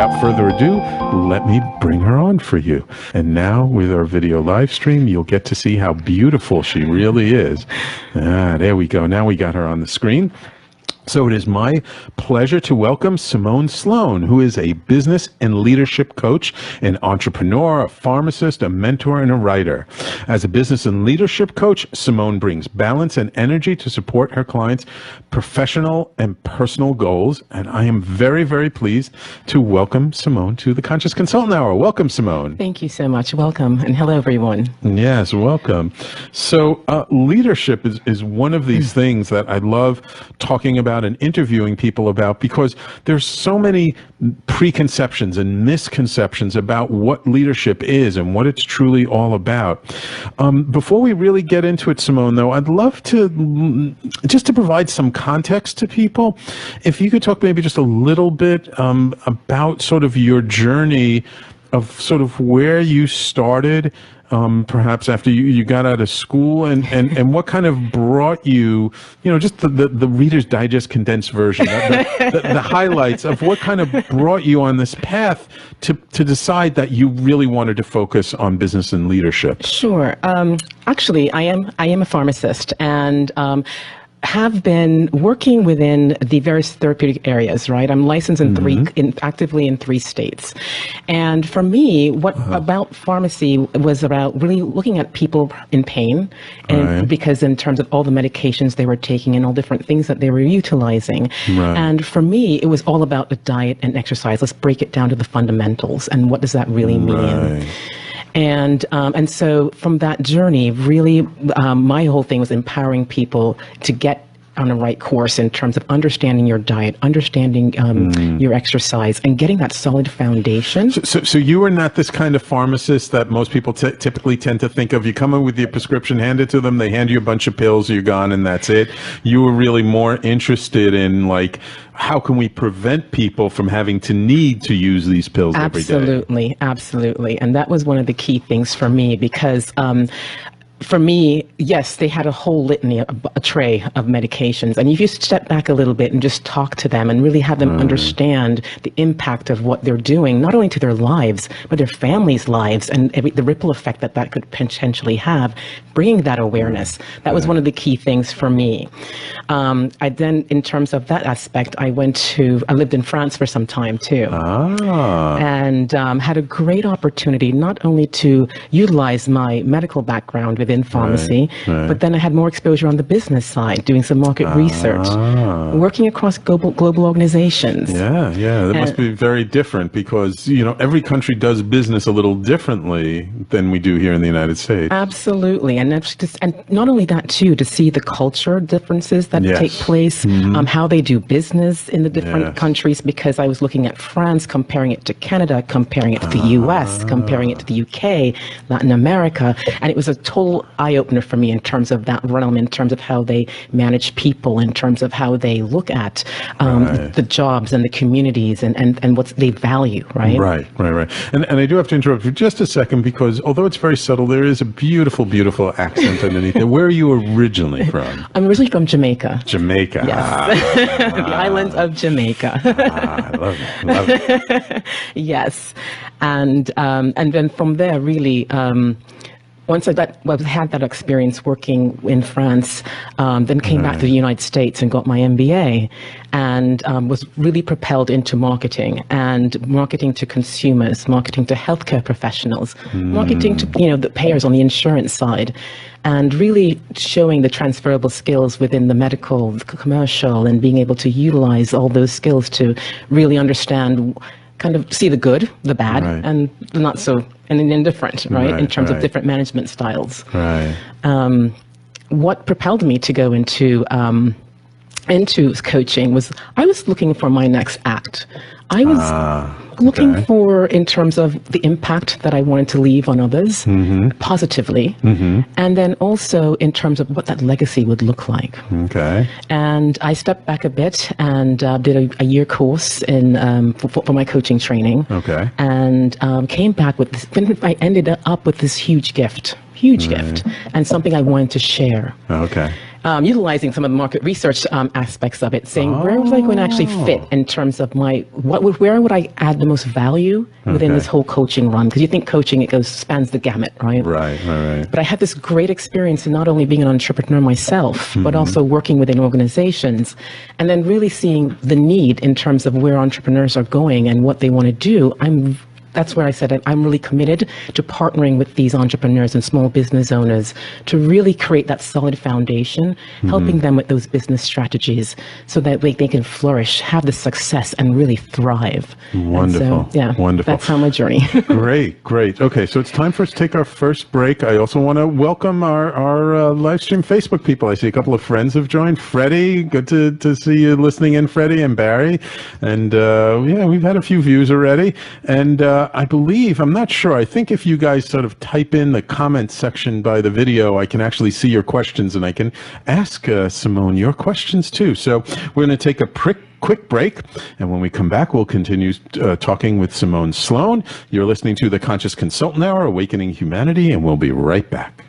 without further ado, let me bring her on for you. And now with our video live stream, you'll get to see how beautiful she really is. There we go. Now we got her on the screen. So it is my pleasure to welcome Simone Sloan, who is a business and leadership coach, an entrepreneur, a pharmacist, a mentor, and a writer. As a business and leadership coach, Simone brings balance and energy to support her clients' professional and personal goals. And I am very, very pleased to welcome Simone to the Conscious Consultant Hour. Welcome, Simone. Thank you so much. Welcome. And hello, everyone. Yes, welcome. So leadership is one of these things that I love talking about and interviewing people about, because there's so many preconceptions and misconceptions about what leadership is and what it's truly all about. Before we really get into it, Simone, though, I'd love to just to provide some context to people. If you could talk maybe just a little bit about sort of your journey of sort of where you started, perhaps after you got out of school, and what kind of brought you, just the Reader's Digest condensed version, the highlights of what kind of brought you on this path to decide that you really wanted to focus on business and leadership. Sure. Actually, I am a pharmacist, and have been working within the various therapeutic areas, right? I'm licensed in actively in 3 states. And for me, what about pharmacy was about really looking at people in pain, and because in terms of all the medications they were taking and all different things that they were utilizing. And for me, it was all about the diet and exercise. Let's break it down to the fundamentals and what does that really mean? And so from that journey, really, my whole thing was empowering people to get on the right course in terms of understanding your diet, understanding your exercise, and getting that solid foundation. So you are not this kind of pharmacist that most people typically tend to think of. You come in with your prescription, hand it to them, they hand you a bunch of pills, you're gone, and that's it. You were really more interested in, like, how can we prevent people from having to need to use these pills every day? Absolutely. And that was one of the key things for me, because for me, yes, they had a whole litany, a tray of medications. And if you step back a little bit and just talk to them and really have them understand the impact of what they're doing, not only to their lives, but their families' lives, and the ripple effect that could potentially have, bringing that awareness. That was one of the key things for me. I then, in terms of that aspect, I lived in France for some time too. And had a great opportunity not only to utilize my medical background within pharmacy, but then I had more exposure on the business side, doing some market research, working across global organizations. That must be very different, because every country does business a little differently than we do here in the United States. Absolutely, and not only that too, to see the culture differences that take place, how they do business in the different countries. Because I was looking at France, comparing it to Canada, comparing it to the U.S., comparing it to the U.K., Latin America, and it was a total eye-opener for me in terms of that realm, in terms of how they manage people, in terms of how they look at the jobs and the communities and what they value, right? Right. And I do have to interrupt you just a second, because although it's very subtle, there is a beautiful, beautiful accent underneath it. Where are you originally from? I'm originally from Jamaica. Jamaica. Yes. The island of Jamaica. I love it. Yes. And then from there, really, once I had that experience working in France, then came back to the United States and got my MBA, and was really propelled into marketing to consumers, marketing to healthcare professionals, marketing to the payers on the insurance side, and really showing the transferable skills within the medical, the commercial, and being able to utilize all those skills to really understand, kind of see the good, the bad, and the not so, and the indifferent, in terms of different management styles. What propelled me to go into coaching was I was looking for my next act. I was looking for, in terms of the impact that I wanted to leave on others positively, and then also in terms of what that legacy would look like. And I stepped back a bit and did a year course for my coaching training. And came back with this. Then I ended up with this huge gift, and something I wanted to share. utilizing some of the market research aspects of it, saying where was I going to actually fit in terms of where would I add the most value within this whole coaching run? Because you think coaching, it spans the gamut, right? Right. But I had this great experience in not only being an entrepreneur myself, but also working within organizations, and then really seeing the need in terms of where entrepreneurs are going and what they want to do. That's where I said I'm really committed to partnering with these entrepreneurs and small business owners to really create that solid foundation, helping them with those business strategies so that they can flourish, have the success, and really thrive. Wonderful. So, wonderful. That's how my journey. Great. Okay, so it's time for us to take our first break. I also want to welcome our live stream Facebook people. I see a couple of friends have joined. Freddie, good to see you listening in, Freddie and Barry. And we've had a few views already. And I believe, I'm not sure, I think if you guys sort of type in the comment section by the video, I can actually see your questions and I can ask Simone your questions too. So we're going to take a quick break, and when we come back, we'll continue talking with Simone Sloan. You're listening to the Conscious Consultant Hour, Awakening Humanity, and we'll be right back.